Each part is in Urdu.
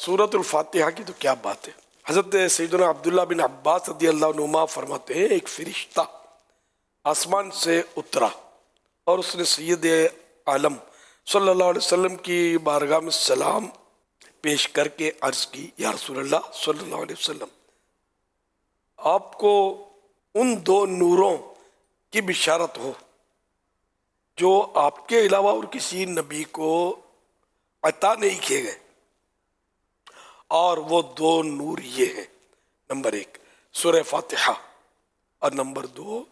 سورۃ الفاتحہ کی تو کیا بات ہے۔ حضرت سیدنا عبداللہ بن عباس رضی اللہ عنہما فرماتے ہیں ایک فرشتہ آسمان سے اترا اور اس نے سید عالم صلی اللہ علیہ وسلم کی بارگاہ میں سلام پیش کر کے عرض کی، یا رسول اللہ صلی اللہ علیہ وسلم، آپ کو ان دو نوروں کی بشارت ہو جو آپ کے علاوہ اور کسی نبی کو عطا نہیں کیے گئے، اور وہ دو نور یہ ہیں: نمبر ایک سورہ فاتحہ، اور نمبر دو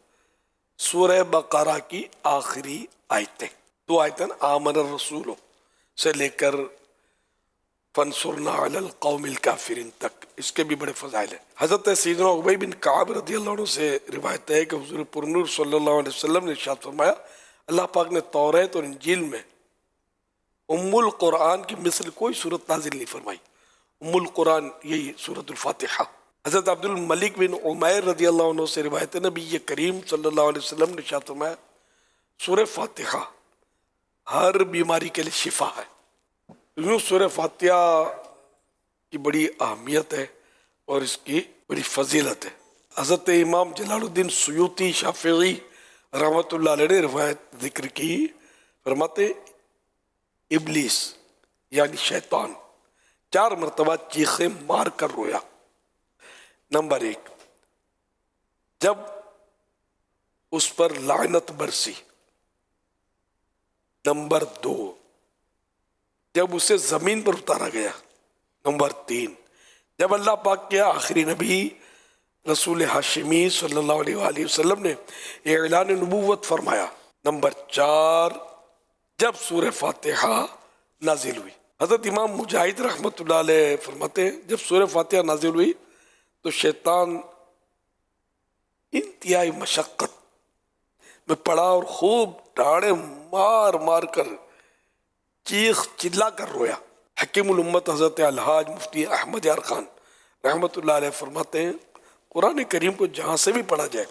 سورہ بقرہ کی آخری آیتیں، دو آیتیں آمن الرسول سے لے کر فانصرنا علی القوم الکافرین تک، اس کے بھی بڑے فضائل ہیں۔ حضرت سیدنا ابی بن کعب رضی اللہ عنہ سے روایت ہے کہ حضور پرنور صلی اللہ علیہ وسلم نے ارشاد فرمایا، اللہ پاک نے توریت اور انجیل میں ام القرآن کی مثل کوئی صورت نازل نہیں فرمائی۔ ام القرآن یہی سورۃ الفاتحہ۔ حضرت عبد الملک بن عمیر رضی اللہ عنہ سے روایت ہے، نبی کریم صلی اللہ علیہ وسلم نے ارشاد فرمایا، سورہ فاتحہ ہر بیماری کے لیے شفا ہے۔ یوں سورہ فاتحہ کی بڑی اہمیت ہے اور اس کی بڑی فضیلت ہے۔ حضرت امام جلال الدین سیوطی شافعی رحمۃ اللہ علیہ نے روایت ذکر کی، فرماتے ابلیس یعنی شیطان 4 مرتبہ چیخیں مار کر رویا۔ نمبر 1 جب اس پر لعنت برسی، نمبر 2 جب اسے زمین پر اتارا گیا، نمبر 3 جب اللہ پاک کے آخری نبی رسول ہاشمی صلی اللہ علیہ وآلہ وسلم نے اعلان نبوت فرمایا، نمبر 4 جب سورہ فاتحہ نازل ہوئی۔ حضرت امام مجاہد رحمۃ اللہ علیہ فرماتے ہیں، جب سورہ فاتحہ نازل ہوئی تو شیطان انتہائی مشقت میں پڑا اور خوب ڈاڑے مار مار کر چیخ چلا کر رویا۔ حکیم الامت حضرت الحاج مفتی احمد یار خان رحمۃ اللہ علیہ فرماتے ہیں، قرآن کریم کو جہاں سے بھی پڑھا جائے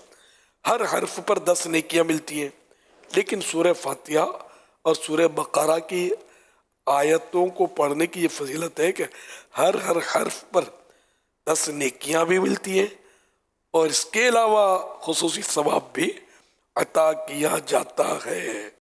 ہر حرف پر 10 نیکیاں ملتی ہیں، لیکن سورہ فاتحہ اور سورہ بقرہ کی آیتوں کو پڑھنے کی یہ فضیلت ہے کہ ہر حرف پر 10 نیکیاں بھی ملتی ہیں اور اس کے علاوہ خصوصی ثواب بھی عطا کیا جاتا ہے۔